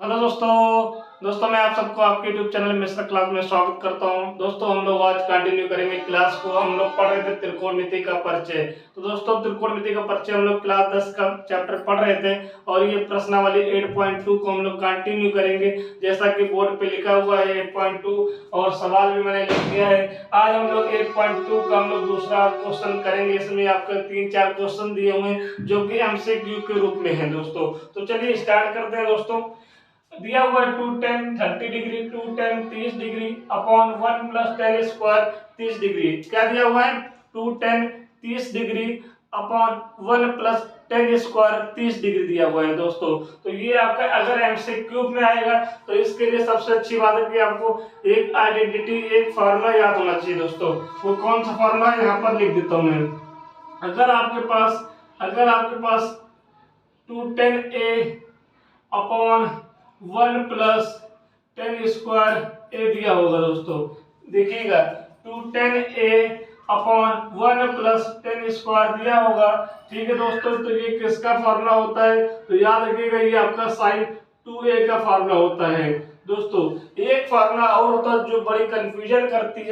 Hello दोस्तों मैं आप सबको आपके यूट्यूब चैनल मिस्टर क्लास में स्वागत करता हूं। दोस्तों हम लोग आज कंटिन्यू करेंगे क्लास को। हम लोग पढ़ रहे थे त्रिकोणमिति का परिचय। तो दोस्तों त्रिकोणमिति का परिचय हम लोग क्लास 10 का चैप्टर पढ़ रहे थे और ये प्रश्नावली 8.2 को हम लोग कंटिन्यू करेंगे जैसा कि बोर्ड पे लिखा हुआ है 8.2 और सवाल भी मैंने लिख दिया है। आज हम लोग 8.2 का हम लोग दूसरा क्वेश्चन करेंगे। इसमें आपको 3-4 क्वेश्चन दिए हुए हैं जो कि एमसीक्यू के रूप में है दोस्तों। तो चलिए स्टार्ट करते हैं दोस्तों। दिया हुआ है 2 tan 30 degree 2 tan 30 degree upon 1 plus tan square 30 degree. क्या दिया हुआ है? 2 tan 30 degree upon 1 plus tan square 30 degree दिया हुआ है दोस्तों। तो ये आपका अगर एमसीक्यू में आएगा तो इसके लिए सबसे अच्छी बात है कि आपको एक आइडेंटिटी एक फार्मूला याद होना चाहिए दोस्तों। वो कौन सा फार्मूला है यहाँ पर लिख देता हूँ मैं। अगर आपके पास 2 tan a upon 1 plus tan square A दिया होगा दोस्तों। देखिएगा 2 tan a upon 1 plus tan square दिया होगा। ठीक है दोस्तों, तो ये किसका फार्मूला होता है? तो याद रखिएगा ये आपका sin 2a का फार्मूला होता है दोस्तों। एक फार्मूला और होता है जो बड़ी कंफ्यूजन करती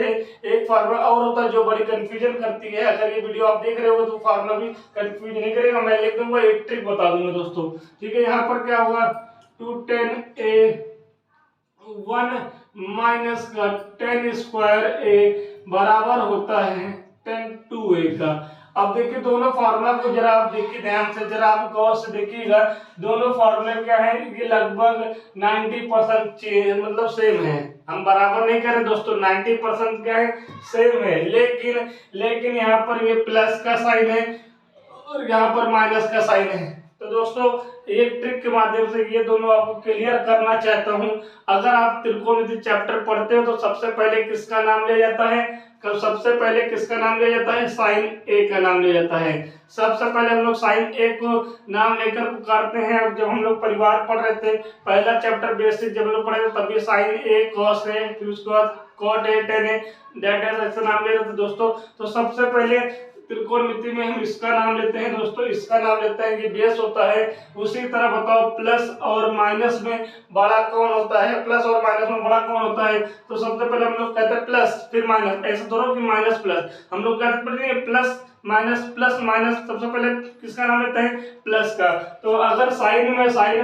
है, अगर ये वीडियो आप देख रहे हो तो फार्मूला भी कंफ्यूज नहीं करेगा, मैं लिख दूंगा, एक ट्रिक बता दूंगा दोस्तों। ठीक है, यहाँ पर क्या होगा? 2 tan a 1 माइनस का tan स्क्वायर a बराबर होता है tan 2a का। अब देखिए दोनों फार्मूला को जरा आप देखिए ध्यान से, जरा आप गौर से देखिएगा। दोनों फार्मूले क्या है? ये लगभग 90% मतलब सेम है। हम बराबर नहीं करें दोस्तों, 90% क्या है? सेम है। लेकिन यहाँ पर ये प्लस का साइन है और यहाँ पर माइनस का साइन है। तो दोस्तों एक ट्रिक के माध्यम से ये दोनों आपको क्लियर करना चाहता हूं। अगर आप त्रिकोणमिति चैप्टर पढ़ते हो तो सबसे पहले किसका नाम लिया जाता है? साइन ए का नाम लिया जाता है। सबसे पहले हम लोग साइन ए को नाम लेकर पुकारते हैं। अब जब हम लोग परिवार पढ़ रहे थे, पहला चैप्टर बेसिक जब हम लोग पढ़े थे, तभी साइन ए कॉस ए फिर उसके बाद कॉट ए टेन ए डेट ऐसे नाम ले रहे थे दोस्तों। तो सबसे पहले त्रिकोणमिति में हम इसका नाम लेते हैं दोस्तों, इसका नाम लेते हैं, ये बेस होता है। उसी तरह बताओ प्लस और माइनस में बड़ा कौन होता है? प्लस और माइनस में बड़ा कौन होता है? तो सबसे पहले हम लोग कहते हैं प्लस फिर माइनस, ऐसे थोड़ा कि माइनस प्लस। हम लोग कहते हैं प्लस माइनस, सबसे पहले किसका नाम लेते हैं? प्लस का। तो अगर साइन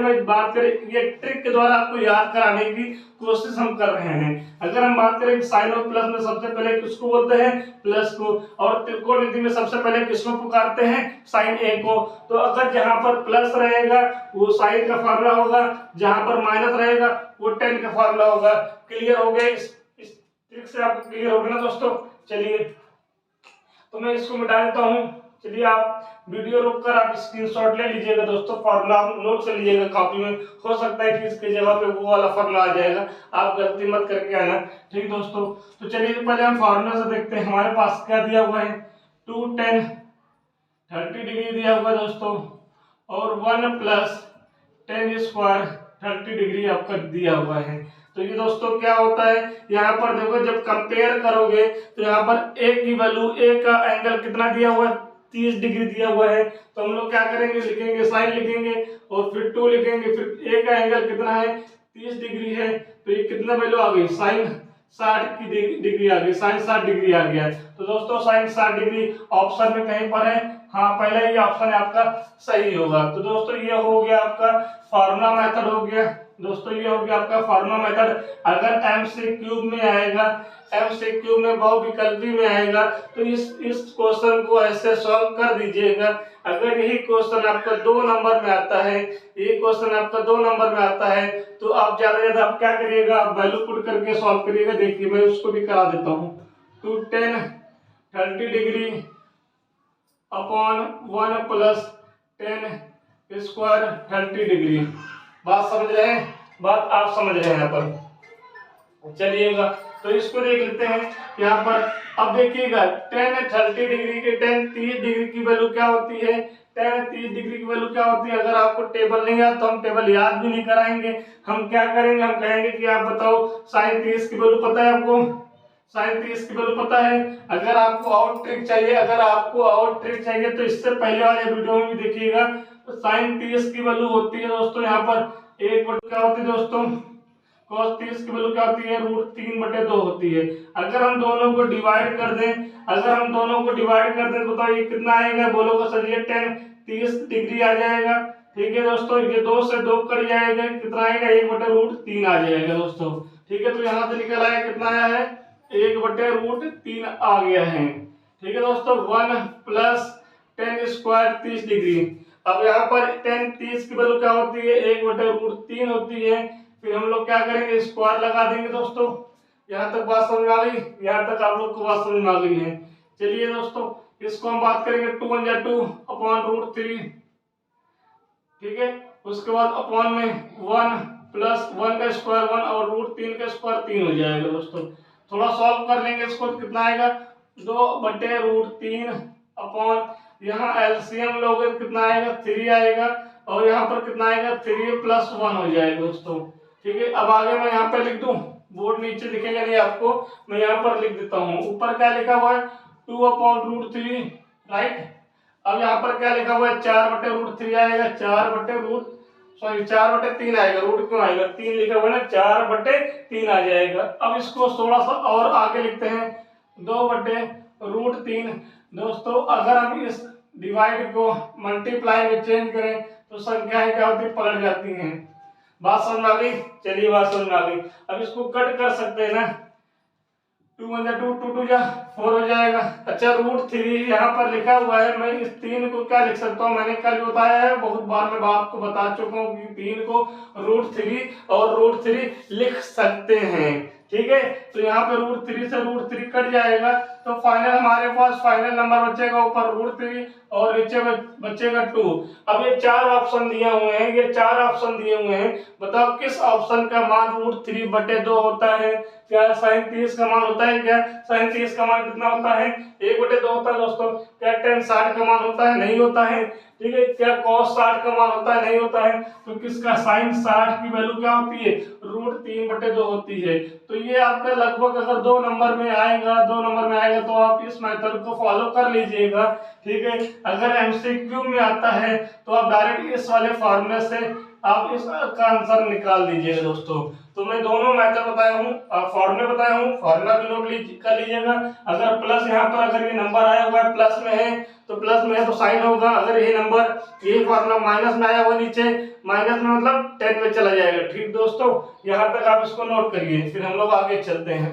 में बात करें, ये ट्रिक के द्वारा आपको याद कराने की कोशिश हम कर रहे हैं। अगर हम बात करें साइन और प्लस में सबसे पहले किसको बोलते हैं? प्लस को। और त्रिकोणमिति में सबसे पहले किसको पुकारते हैं? साइन ए को। तो अगर जहां पर प्लस रहेगा वो साइन का फार्मूला होगा, जहां पर माइनस रहेगा वो टेन का फार्मूला होगा। क्लियर हो गया? इस ट्रिक से आपको क्लियर हो गया ना दोस्तों? चलिए तो मैं इसको मिटा देता हूं। चलिए आप वीडियो रोक कर आप स्क्रीनशॉट ले लीजिएगा दोस्तों, फार्मूला नोट कर लीजिएगा कॉपी में। हो सकता है कि इसके जगह पे वो वाला फार्मूला आ जाएगा, आप गलती मत करके आना। ठीक दोस्तों, तो चलिए पहले हम फार्मूला से देखते हैं। हमारे पास क्या दिया हुआ है? 2 tan 30 डिग्री दिया हुआ है दोस्तों और 1 प्लस tan स्क्वायर 30 डिग्री आपका दिया हुआ है। तो ये दोस्तों क्या होता है? यहाँ पर देखो जब कंपेयर करोगे तो यहाँ पर ए की वैल्यू, ए का एंगल कितना दिया हुआ है? 30 डिग्री दिया हुआ है। तो हम लोग क्या करेंगे? लिखेंगे साइन लिखेंगे और फिर 2 लिखेंगे। फिर ए का एंगल कितना है? 30 डिग्री है। तो ये कितना वैल्यू आ गई? साइन 60 की डिग्री आ गई, साइन 60 डिग्री आ गया। तो दोस्तों साइन 60 डिग्री ऑप्शन में कहीं पर है? हाँ, पहला ही ऑप्शन आपका सही होगा। तो दोस्तों ये हो गया आपका फार्मूला मेथड हो गया दोस्तों, ये हो गया आपका फार्मूला मेथड। अगर एमसीक्यू में आएगा, एमसीक्यू में बहुविकल्पी में आएगा तो इस क्वेश्चन को ऐसे सॉल्व कर दीजिएगा। अगर यही क्वेश्चन आपका 2 नंबर में आता है, ये क्वेश्चन आपका 2 नंबर में आता है, तो आप ज्यादा आप क्या करिएगा? आप वैल्यू पुट करके सॉल्व करिएगा। देखिए मैं उसको भी करा देता हूँ। 2 tan 30 degree upon 1 plus tan square 30 degree. बात समझ रहे हैं? बात आप समझ रहे हैं यहाँ पर? चलिएगा तो इसको देख लेते हैं यहाँ पर। अब देखिएगा tan 30 डिग्री के tan 30 डिग्री की वैल्यू क्या होती है? tan 30 डिग्री की वैल्यू क्या होती है? अगर आपको टेबल नहीं आता तो हम टेबल याद भी नहीं कराएंगे। हम क्या करेंगे? हम कहेंगे कि आप बताओ साइन 30 की वैल्यू पता है आपको? साइन 30 की वैल्यू पता है? अगर आपको और ट्रिक चाहिए तो इससे पहले वाले वीडियो में भी देखिएगा। तो साइन 30 की वैल्यू होती है दोस्तों यहाँ पर एक बटे क्या होती है दोस्तों, cos 30 की वैल्यू क्या होती है, √3/2 होती है। अगर हम दोनों को डिवाइड कर दें, तो बताओ ये कितना आएगा, बोलोगे सर ये 30 डिग्री आ जाएगा। ठीक है दोस्तों, ये 2 से 2 कट जाएगा, कितना आएगा, 1/√3 आ जाएगा दोस्तों। ठीक है, तो यहाँ से निकल आया, कितना आया है, 1/√3 आ गया है। ठीक है दोस्तों, 1 + tan² 30 डिग्री। अब यहाँ पर tan 30 की वैल्यू क्या होती है, 1/√3 होती है। फिर हम लोग क्या करेंगे, स्क्वायर लगा देंगे दोस्तों। यहाँ तक बात समझ में आ गई, यहाँ तक आप लोग को बात समझ में आ गई है। चलिए दोस्तों, इसको हम बात करेंगे 2 × 2/√3। ठीक है, उसके बाद अपॉन में 1 + 1 का स्क्वायर 1 और √3 का स्क्वायर 3 हो जाएगा दोस्तों। थोड़ा सॉल्व कर लेंगे इसको, तो कितना आएगा, 2/√3 अपॉन, यहाँ एलसीएम लोगे कितना आएगा, 3 आएगा, और यहाँ पर कितना आएगा, 3 + 1 हो जाएगा दोस्तों। ठीक है, अब आगे मैं यहाँ पे लिख दूं, बोर्ड नीचे दिखेगा नहीं आपको, मैं यहाँ पर लिख देता हूँ। ऊपर क्या लिखा हुआ है, 2/√3, राइट। अब यहाँ पर क्या लिखा हुआ है, 4/√3 आएगा, 4/3 आएगा, रूट क्यों आएगा, 3 लिखा हुआ है ना, 4/3 आ जाएगा। अब इसको थोड़ा सा और आगे लिखते हैं, 2/√3। दोस्तों अगर हम इस डिवाइड को मल्टीप्लाई में चेंज करें तो संख्याएं क्या होती, पलट जाती हैं। बात समझ में आ गई, चलिए बात समझ में आ गई। अब इसको कट कर सकते हैं ना, 2 × 2 2 2 जा 4 हो जाएगा। अच्छा, √3 यहाँ पर लिखा हुआ है, मैं इस 3 को क्या लिख सकता हूँ, मैंने कल बताया है, बहुत बार मैं आपको बता चुका हूँ कि 3 को √3 और √3 लिख सकते हैं। ठीक है, तो यहाँ पे √3 से √3 कट जाएगा, तो फाइनल हमारे पास फाइनल नंबर बचेगा ऊपर √3 और नीचे बचेगा 2। अब ये 4 ऑप्शन दिए हुए हैं, बताओ किस ऑप्शन का मान √3/2 होता है। क्या sin 30 का मान होता है, क्या sin 30 का मान कितना होता है, 1/2 होता है दोस्तों। क्या tan 60 का मान होता है, नहीं होता है। ठीक है, क्या cos 60 का मान होता है, नहीं होता है। तो किसका sin 60 की वैल्यू क्या होती है, √3/2 होती है। तो ये आपका लगभग अगर 2 नंबर में आएगा तो आप इस मेथड को फॉलो कर लीजिएगा। ठीक है, अगर एमसीक्यू में आता है तो आप डायरेक्ट इस वाले फॉर्मूले से आप इसका आंसर निकाल दीजिएगा दोस्तों। तो मैं दोनों मेथड बताया हूँ, फॉर्मूले बताया हूँ, फॉर्मूला भी नोट कर लीजिएगा। अगर प्लस यहाँ पर अगर ये नंबर आया हुआ है प्लस में है तो साइन होगा। अगर ये नंबर ये फॉर्मूला माइनस में आया हुआ नीचे, माइनस में मतलब 10 में चला जाएगा। ठीक दोस्तों, यहाँ तक आप इसको नोट करिए, फिर हम लोग आगे चलते हैं।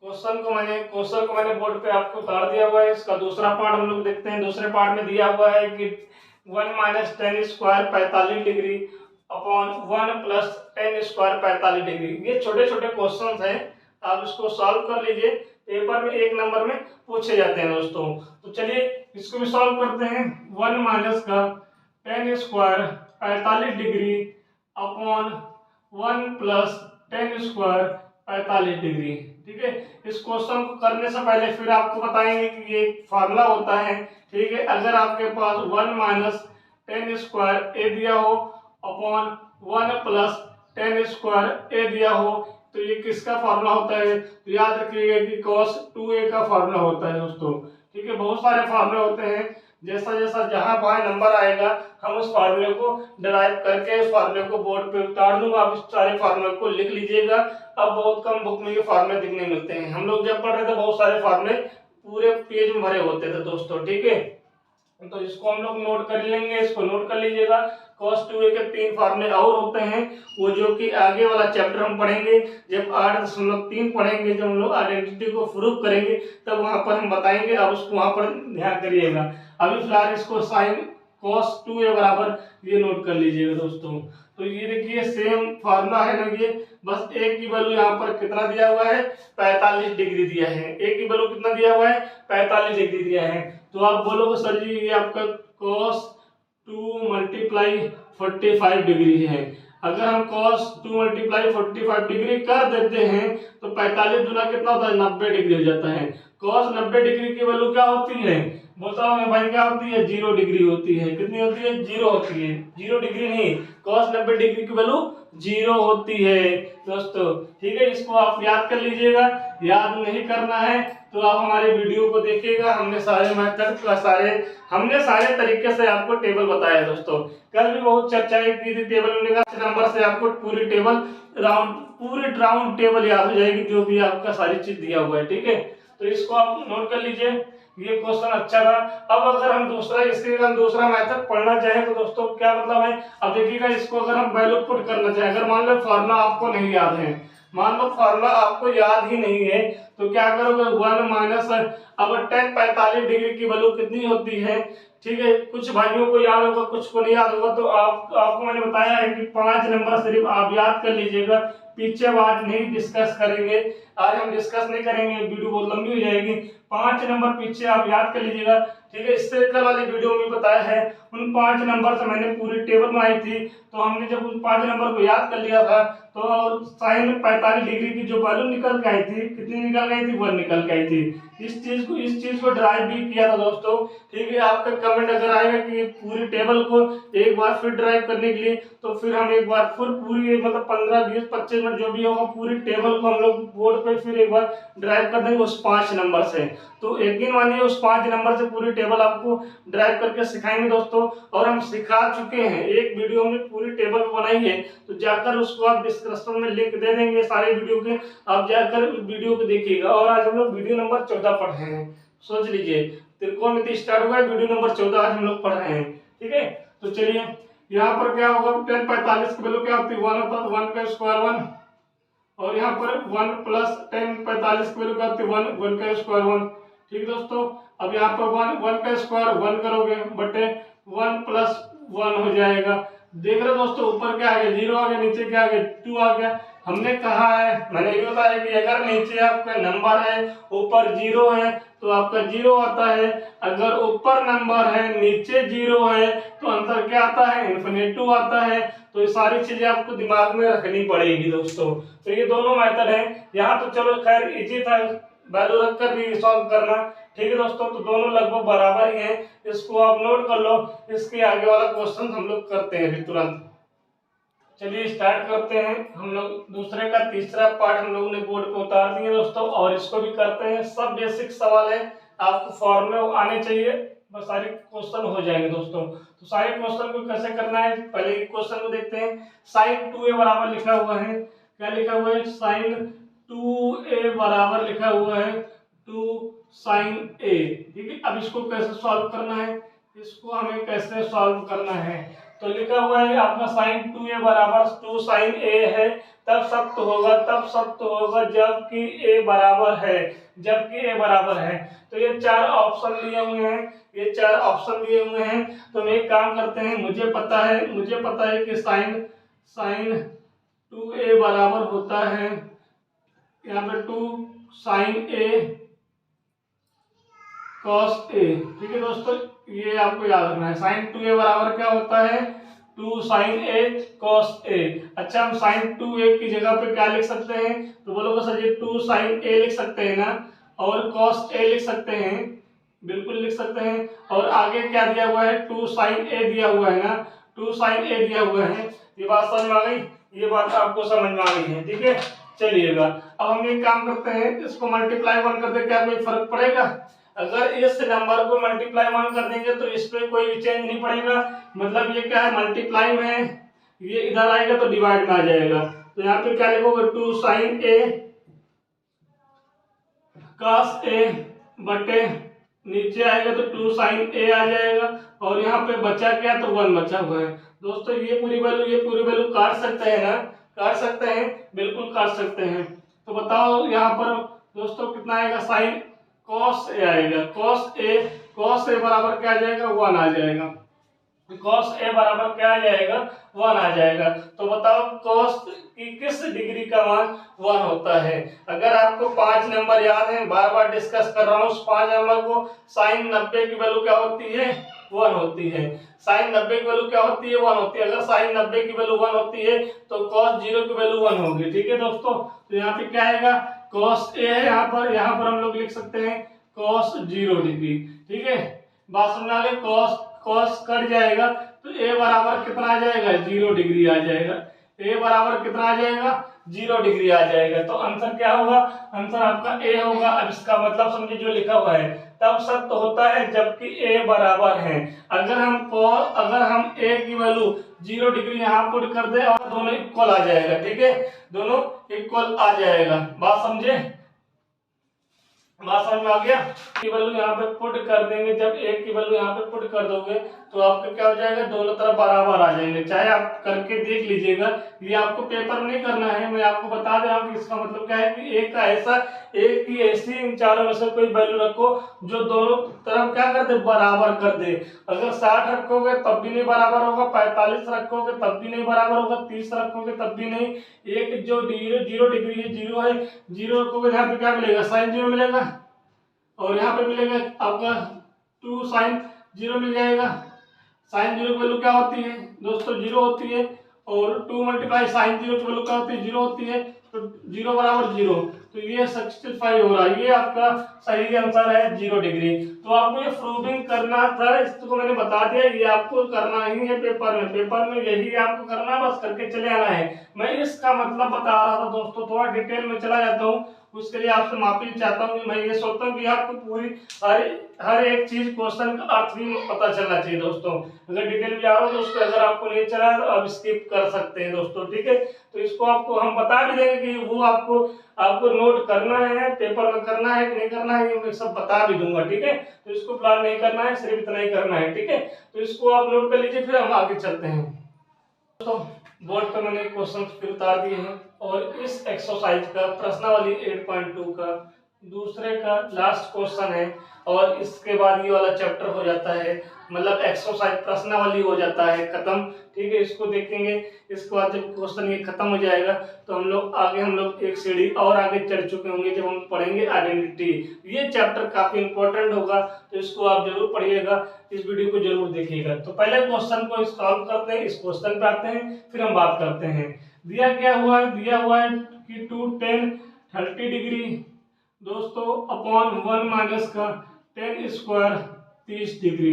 क्वेश्चन को मैंने बोर्ड पे आपको उतार दिया हुआ है। इसका दूसरा पार्ट हम लोग देखते हैं। दूसरे पार्ट में दिया हुआ है कि 1 - tan² 45 degree upon 1 + tan² 45 degree. ये छोटे छोटे क्वेश्चन हैं, आप इसको सॉल्व कर लीजिए, पेपर में 1 नंबर में पूछे जाते हैं दोस्तों। तो चलिए इसको भी सॉल्व करते हैं। 1 - का tan² 45 degree upon 1 + tan² 45 degree. ठीक है, इस क्वेश्चन को करने से पहले फिर आपको बताएंगे कि ये फार्मूला होता है। ठीक है, अगर आपके पास 1 - tan² a दिया हो अपॉन 1 + tan² a दिया हो तो ये किसका फार्मूला होता है, तो याद रखिएगा कि cos 2a का फार्मूला होता है दोस्तों। ठीक है, बहुत सारे फार्मूले होते हैं, जैसा जैसा जहां बाएं नंबर आएगा हम उस फार्मूले को डिराइव करके उस फार्मूले को बोर्ड पे उतार दूंगा। आप इस सारे फार्मूले को लिख लीजिएगा। अब बहुत कम बुक में ये फार्मूले दिखने मिलते हैं। हम लोग जब पढ़ रहे थे बहुत सारे फार्मूले पूरे पेज में भरे होते थे दोस्तों। ठीक है, तो इसको हम लोग नोट कर लेंगे, इसको नोट कर लीजिएगा। cos 2a के 3 फार्मूले और होते हैं, वो जो कि आगे वाला चैप्टर हम पढ़ेंगे, जब 8.3 पढ़ेंगे, जब हम लोग आइडेंटिटी को प्रूव करेंगे तब वहां पर हम बताएंगे। अब उसको वहां पर ध्यान करिएगा। अभी फिलहाल इसको साइन cos 2a बराबर ये नोट कर लीजिएगा दोस्तों। तो ये देखिए सेम फार्मूला है ना, ये बस a की वैल्यू यहाँ पर कितना दिया हुआ है, 45 डिग्री दिया है। a की वैल्यू कितना दिया हुआ है, 45 डिग्री दिया है। तो आप बोलोगे सर जी ये आपका cos 2 × 45 डिग्री है। अगर हम cos 2 × 45 डिग्री कर देते हैं तो 45 दूना कितना होता है, 90 डिग्री हो जाता है। cos 90 डिग्री की वैल्यू क्या होती है, बोलता हूँ भाई क्या होती है, 0 डिग्री होती है। कितनी होती है, 0 होती है। 0 डिग्री नहीं, cos 90 डिग्री की वैल्यू 0 होती है दोस्तों। ठीक है, इसको आप याद कर लीजिएगा। याद नहीं करना है तो आप हमारे वीडियो को देखिएगा, हमने सारे मेथड हमने सारे तरीके से आपको टेबल बताया दोस्तों। कल भी बहुत चर्चाएं की थी टेबल में, नंबर से आपको पूरी राउंड टेबल याद हो जाएगी, जो भी आपका सारी चीज दिया हुआ है। ठीक है, तो इसको आप नोट कर लीजिए, ये क्वेश्चन अच्छा था। अब अगर हम दूसरा मेथड पढ़ना चाहें तो दोस्तों क्या मतलब है, अब देखिएगा इसको अगर हम वैल्यू पुट करना चाहें, अगर मान लो फॉर्मूला आपको नहीं याद है, मान लो फॉर्मूला आपको याद ही नहीं है, तो क्या करोगे, 1 माइनस, अब tan 45 डिग्री की वैल्यू कितनी होती है। ठीक है, कुछ भाइयों को याद होगा, कुछ को नहीं याद होगा, तो आपको मैंने बताया है कि 5 नंबर सिर्फ आप याद कर लीजिएगा, पीछे बात नहीं डिस्कस करेंगे। आज हम डिस्कस नहीं करेंगे, वीडियो बहुत लंबी हो जाएगी। 5 नंबर पीछे आप याद कर लीजिएगा। ठीक है, इससे कल वाली वीडियो में बताया है, उन 5 नंबर से मैंने पूरी टेबल बनाई थी। तो हमने जब उन 5 नंबर को याद कर लिया था, तो साइन 45 डिग्री की जो वैल्यू निकल के आई थी, कितनी निकल गई थी, 1 निकल के आई थी। इस चीज को ड्राइव भी किया था दोस्तों। ठीक है, आपका कमेंट अगर आएगा कि पूरी टेबल को एक बार फिर ड्राइव करने के लिए, तो फिर हम एक बार फिर पूरी मतलब 15 20 25 मिनट जो भी होगा, पूरी टेबल को हम लोग बोर्ड पे फिर एक बार ड्राइव कर देंगे उस 5 नंबर से। तो यकीन मानिए उस 5 नंबर से पूरी टेबल आपको ड्राइव करके सिखाएंगे दोस्तों। और हम सिखा चुके हैं, एक वीडियो में पूरी टेबल बनाई है, तो जाकर उसको आप डिस्क्रिप्शन में लिंक दे देंगे सारे वीडियो के, आप जाकर वीडियो को देखिएगा। और आज हम लोग वीडियो नंबर 14 पढ़ रहे हैं, सोच लीजिए त्रिकोणमिति स्टार्ट हुआ है, वीडियो नंबर 14 आज हम लोग पढ़ रहे हैं। ठीक है, तो चलिए यहाँ पर क्या होगा, tan 45 की वैल्यू क्या होती है, 1 होता है, 1 का स्क्वायर 1, और यहाँ पर 1 प्लस tan 45 की वैल्यू क्या होती है, 1 का स्क्वायर 1। ठीक दोस्तों, अब यहाँ पर 1 का स्क्वायर 1 करोगे, बटे 1 प्लस 1 हो जाएगा। देख रहे दोस्तों, ऊपर क्या आ गया, 0 आ गया, नीचे क्या आ गया, 2 आ गया। हमने कहा है, मैंने ये बताया कि अगर नीचे आपका नंबर है, ऊपर 0 है, तो आपका 0 आता है। अगर ऊपर नंबर है, नीचे 0 है, तो आंसर क्या आता है, इन्फिनिटिव आता है। तो ये सारी चीजें आपको दिमाग में रखनी पड़ेगी दोस्तों। तो ये दोनों मेथड है। यहाँ तो चलो खैर इजी था, वैल्यू रखकर भी सॉल्व करना। ठीक है दोस्तों, तो दोनों लगभग बराबर ही हैं, इसको आप नोट कर लो। इसके आगे वाला क्वेश्चन हम लोग करते हैं अभी तुरंत। चलिए स्टार्ट करते हैं। हम लोग दूसरे का तीसरा पार्ट हम लोगों ने बोर्ड पे उतार दिए दोस्तों, और इसको भी करते हैं। सब बेसिक सवाल है, आपको फॉर्मूले आने चाहिए, बस सारे क्वेश्चन हो जाएंगे दोस्तों। तो सारे क्वेश्चन को कैसे करना है, पहले क्वेश्चन को देखते हैं। साइन 2a बराबर लिखा हुआ है, क्या लिखा हुआ है, साइन 2a बराबर लिखा हुआ है 2 साइन a। ठीक है, अब इसको कैसे सॉल्व करना है, इसको हमें कैसे सॉल्व करना है, तो लिखा हुआ है आपका साइन 2a बराबर 2 साइन a है। तब सत्य होगा जबकि a बराबर है, तो ये 4 ऑप्शन दिए हुए हैं, तो हम एक काम करते हैं, मुझे पता है कि साइन 2a बराबर होता है यहाँ पे 2 साइन a cos a। ठीक है दोस्तों, ये आपको याद रखना है, साइन 2a बराबर क्या होता है, 2 साइन a cos a। अच्छा, हम साइन 2a की जगह पे क्या लिख सकते हैं, तो बोलोगे सर ये 2 साइन a लिख सकते हैं ना, और cos a लिख सकते हैं, बिल्कुल लिख सकते हैं। और आगे क्या दिया हुआ है, 2 साइन a दिया हुआ है ना, 2 साइन a दिया हुआ है। ये बात समझ में आ गई, ये बात आपको समझ में आ गई है। ठीक है, चलिएगा अब हम एक काम करते हैं, इसको मल्टीप्लाई 1 कर दे, क्या कोई फर्क पड़ेगा, अगर इस नंबर को मल्टीप्लाई 1 कर देंगे तो इस पे कोई चेंज नहीं पड़ेगा। मतलब ये क्या है, मल्टीप्लाई में ये इधर आएगा तो डिवाइड में आ जाएगा। तो यहाँ पे क्या लिखोगे, 2 साइन a cos a बटे नीचे आएगा तो 2 साइन a आ जाएगा, और यहाँ पे बचा क्या, तो 1 बचा हुआ है। दोस्तों ये पूरी वैल्यू काट सकते हैं ना, काट सकते हैं, बिल्कुल काट सकते हैं। तो बताओ यहाँ पर दोस्तों कितना आएगा, साइन cos a आएगा, cos a बराबर क्या आ जाएगा, 1 आ जाएगा। cos a बराबर क्या आ जाएगा, 1 आ जाएगा। तो बताओ cos की किस डिग्री का मान 1 होता है। अगर आपको 5 नंबर याद है, बार बार डिस्कस कर रहा हूँ, उस 5 नंबर को, साइन 90 की वैल्यू क्या होती है, 1 होती है। साइन 90 की वैल्यू क्या होती है, 1 होती है। अगर साइन 90 की वैल्यू 1 होती है तो cos 0 की वैल्यू 1 होगी। ठीक है दोस्तों, तो यहाँ पे क्या आएगा, cos a है, यहाँ पर हम लोग लिख सकते हैं cos 0 डिग्री। ठीक है, बात समझ आ गई। कॉस कॉस कट जाएगा तो ए बराबर कितना आ जाएगा, 0 डिग्री आ जाएगा। ए बराबर कितना आ जाएगा, 0 डिग्री आ जाएगा। तो आंसर क्या होगा, आंसर आपका ए होगा। अब इसका मतलब समझिए जो लिखा हुआ है तब सत्य होता है जबकि ए बराबर है। अगर हम ए की वैल्यू 0 डिग्री यहाँ पुट कर दे और दोनों इक्वल आ जाएगा, ठीक है, दोनों इक्वल आ जाएगा। बात समझे, बात समझ में आ गया। की वैल्यू यहाँ पे पुट कर देंगे, जब एक की वैल्यू यहाँ पे पुट कर दोगे तो आपका क्या हो जाएगा, दोनों तरफ बराबर आ जाएंगे। चाहे आप करके देख लीजिएगा, ये आपको पेपर में नहीं करना है, मैं आपको बता दे रहा हूँ कि इसका मतलब क्या है कि एक का ऐसा, एक की ऐसी इन चारों में से कोई वैल्यू रखो जो दोनों तरफ क्या कर दे, बराबर कर दे। अगर 60 रखोगे तब भी नहीं बराबर होगा, 45 रखोगे तब भी नहीं बराबर होगा, 30 रखोगे तब भी नहीं। एक जो 0 डिग्री है, 0 है, 0 रखोगे यहाँ पे क्या मिलेगा, साइन 0 मिलेगा, और यहाँ पे मिलेगा आपका 2 साइन 0 मिल जाएगा। साइन 0 की वैल्यू क्या होती है दोस्तों, 0 होती है, और 2 मल्टीप्लाई साइन 0 की वैल्यू क्या होती है, 0 होती है, तो 0 बराबर 0, तो ये 65 हो रहा है। ये आपका सही आंसर है 0 डिग्री। तो आपको ये प्रूविंग करना था, इसको मैंने बता दिया, ये आपको करना ही है पेपर में। पेपर में यही आपको करना है, बस करके चले आना है। मैं इसका मतलब बता रहा था दोस्तों, थोड़ा डिटेल में चला जाता हूँ, उसके लिए आपसे माफी चाहता हूँ। मैं ये सोचता हूँ कि आपको पूरी हर एक चीज क्वेश्चन का अर्थ भी पता चलना चाहिए दोस्तों। अगर डिटेल में जा रहा हो तो उसको अगर आपको नहीं चला तो आप स्किप कर सकते हैं दोस्तों, ठीक है। तो इसको आपको हम बता भी देंगे कि वो आपको नोट करना है, पेपर में करना है कि नहीं करना है, ये मैं सब बता भी दूंगा, ठीक है। तो इसको प्लान नहीं करना है, सिर्फ इतना ही करना है, ठीक है। तो इसको आप नोट कर लीजिए, फिर हम आगे चलते हैं दोस्तों। बोर्ड पे मैंने क्वेश्चन फिर उतार दिए हैं, और इस एक्सरसाइज का प्रश्नावली 8.2 का दूसरे का लास्ट क्वेश्चन है, और इसके बाद ये वाला चैप्टर हो जाता है, मतलब एक्सरसाइज प्रश्नावली हो जाता है खत्म, ठीक है। इसको देखेंगे, इसके बाद जब क्वेश्चन ये खत्म हो जाएगा तो हम लोग एक सीढ़ी और आगे चढ़ चुके होंगे, जब हम पढ़ेंगे आइडेंटिटी। ये चैप्टर काफी इंपॉर्टेंट होगा, तो इसको आप जरूर पढ़िएगा, इस वीडियो को जरूर देखिएगा। तो पहले क्वेश्चन को सॉल्व करते हैं, इस क्वेश्चन पे आते हैं, फिर हम बात करते हैं। दिया क्या हुआ है, दिया हुआ है कि 2 tan 30 डिग्री दोस्तों अपॉन 1 माइनस का tan स्क्वायर 30 डिग्री,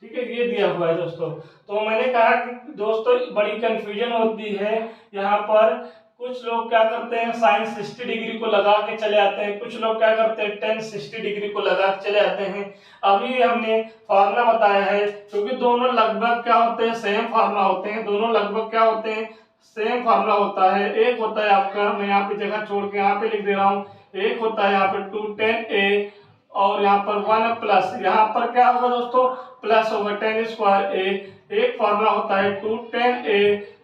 ठीक है, ये दिया हुआ है दोस्तों। तो मैंने कहा कि दोस्तों बड़ी कंफ्यूजन होती है यहाँ पर। कुछ लोग क्या करते हैं, साइन 60 डिग्री को लगा के चले आते हैं, कुछ लोग क्या करते हैं tan 60 डिग्री को लगा के चले आते हैं। अभी हमने फार्मूला बताया है, क्योंकि दोनों लगभग क्या होते हैं, सेम फार्मूला होते हैं, दोनों लगभग क्या होते हैं, सेम फार्मूला होता है। एक होता है आपका, मैं यहाँ पे जगह छोड़ के यहाँ पे लिख दे रहा हूँ, एक होता है यहाँ पे 2 tan a, और यहाँ पर 1 प्लस, यहाँ पर क्या होगा दोस्तों, प्लस होगा tan स्क्वायर a। एक फार्मूला होता है 2 tan a,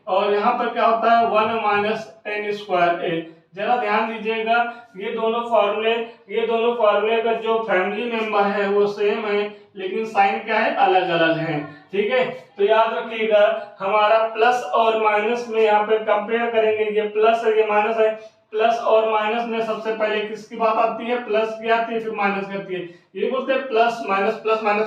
और यहाँ पर क्या होता है 1 माइनस tan स्क्वायर a। जरा ध्यान दीजिएगा, ये दोनों फार्मूले का जो फैमिली मेंबर है वो सेम है, लेकिन साइन क्या है, अलग अलग है, ठीक है। तो याद रखिएगा, हमारा प्लस और माइनस में यहाँ पे कंपेयर करेंगे, ये प्लस है ये माइनस है, प्लस और माइनस में सबसे पहले किसकी बात आती है, प्लस की आती है, फिर माइनस की आती है। ये बोलते हैं प्लस माइनस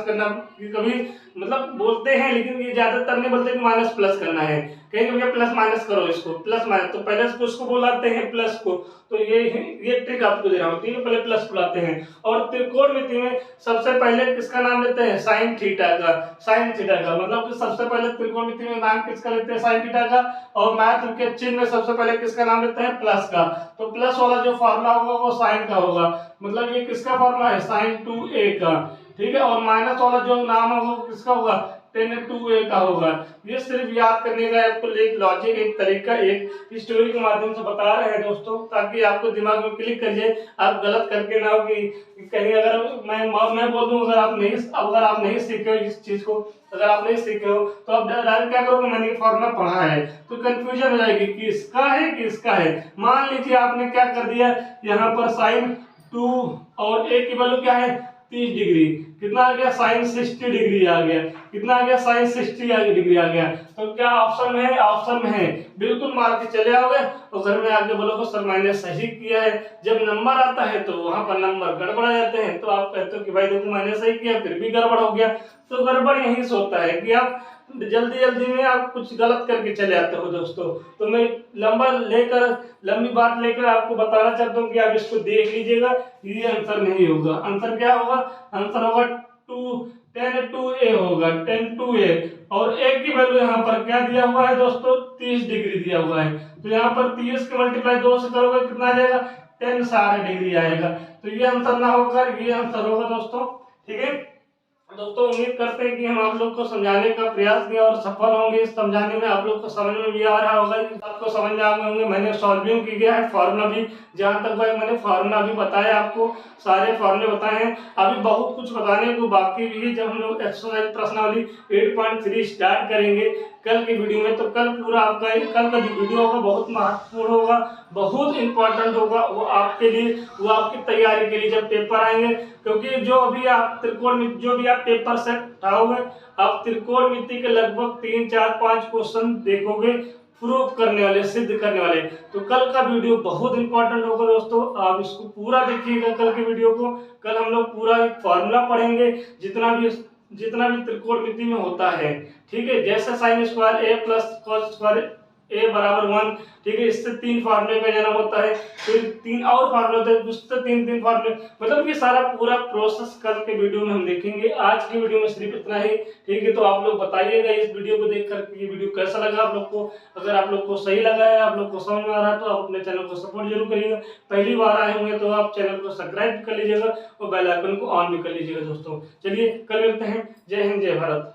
करना, कभी मतलब बोलते हैं, लेकिन ये ज्यादातर नहीं बोलते कि माइनस प्लस करना है, कहीं भैया प्लस माइनस करो, इसको प्लस माइनस, तो पहले उसको बुलाते हैं प्लस को। तो ये ट्रिक आपको दे रहा हूँ, ठीक है, पहले प्लस बुलाते हैं। और त्रिकोणमिति में सबसे पहले किसका नाम लेते हैं, साइन थीटा का, साइन थीटा का, मतलब कि सबसे पहले त्रिकोणमिति में नाम किसका लेते हैं, साइन थीटा का, और मैथ के चिन्ह में सबसे पहले किसका नाम लेते हैं, प्लस का। तो प्लस वाला जो फार्मूला होगा वो साइन का होगा, मतलब ये किसका फार्मूला है, साइन 2a का, ठीक है। और माइनस वाला जो नाम होगा वो किसका होगा, tan 2a का होगा। ये सिर्फ याद करने का आपको एक लॉजिक, एक तरीका, एक स्टोरी के माध्यम से बता रहे हैं दोस्तों, ताकि आपको दिमाग में क्लिक कर जाए, आप गलत करके ना हो कि कहीं अगर मैं बोल दूं, अगर आप नहीं सीखे हो इस चीज को, अगर आप नहीं सीखे हो तो आप डायरेक्ट क्या करोगे, मैंने ये फॉर्मूला पढ़ा है, तो कंफ्यूजन हो जाएगी कि इसका है कि इसका है। मान लीजिए आपने क्या कर दिया, यहाँ पर साइन 2 और a की वैल्यू क्या है, 30 डिग्री, कितना आ गया, साइन 60 डिग्री आ गया, कितना आ गया, साइन 60 डिग्री आ गया। तो क्या ऑप्शन में है, ऑप्शन में है, बिल्कुल मार के चले आओगे और घर में आके बोलोगे सर मैंने सही किया है। जब नंबर आता है तो वहां पर नंबर गड़बड़ आ जाते हैं, तो आप कहते हो कि भाई देखो मैंने सही किया फिर भी गड़बड़ हो गया। तो गड़बड़ यही से होता है कि आप जल्दी में आप कुछ गलत करके चले आते हो दोस्तों। तो मैं लंबी बात लेकर आपको बताना चाहता हूँ कि आप इसको देख लीजिएगा, ये आंसर नहीं होगा। आंसर क्या होगा, आंसर होगा 2 tan2a होगा, tan2a। और a की वैल्यू यहाँ पर क्या दिया हुआ है दोस्तों, 30 डिग्री दिया हुआ है। तो यहाँ पर 30 के मल्टीप्लाई 2 से करोगे कितना आ जाएगा, tan 60 डिग्री आएगा। तो ये आंसर ना होकर ये आंसर होगा दोस्तों। ठीक है दोस्तों, उम्मीद करते हैं कि हम आप लोग को समझाने का प्रयास किया और सफल होंगे। इस समझाने में आप लोग को समझ में भी आ रहा होगा, आपको समझ में आ गए होंगे। मैंने सॉल्विंग की गया है, फार्मूला भी जहाँ तक भाई मैंने फार्मूला भी बताया, आपको सारे फार्मूले बताए हैं। अभी बहुत कुछ बताने को बाकी भी है। जब हम लोग एक्सरसाइज प्रश्नावली 8.3 स्टार्ट करेंगे कल की वीडियो में, तो कल पूरा आपका कल का जो वीडियो होगा बहुत महत्वपूर्ण होगा, बहुत इंपॉर्टेंट होगा वो आपके लिए, वो आपकी तैयारी के लिए जब पेपर आएंगे। क्योंकि जो अभी आप त्रिकोणमिति जो भी आप पेपर से उठाओगे, आप त्रिकोणमिति के लगभग 3, 4, 5 क्वेश्चन देखोगे प्रूफ करने वाले, सिद्ध करने वाले। तो कल का वीडियो बहुत इंपॉर्टेंट होगा दोस्तों, आप इसको पूरा देखिएगा कल के वीडियो को। कल हम लोग पूरा एक फॉर्मूला पढ़ेंगे जितना भी त्रिकोणमिति में होता है। ठीक है, जैसे sine square a plus cos square a बराबर 1। ठीक है, इससे 3 फार्मूले का जन्म होता है, फिर 3 और फार्मूले होते हैं, उससे 3 फार्मूले, मतलब ये सारा पूरा प्रोसेस कल के वीडियो में हम देखेंगे। आज की वीडियो में सिर्फ इतना ही। ठीक है, तो आप लोग बताइएगा इस वीडियो को देखकर ये वीडियो कैसा लगा आप लोग को। अगर आप लोग को सही लगा है, आप लोग को समझ में आ रहा है, तो आप अपने चैनल को सपोर्ट जरूर करिएगा। पहली बार आए होंगे तो आप चैनल को सब्सक्राइब कर लीजिएगा और बेल आइकन को ऑन भी कर लीजिएगा दोस्तों। चलिए कल मिलते हैं। जय हिंद, जय भारत।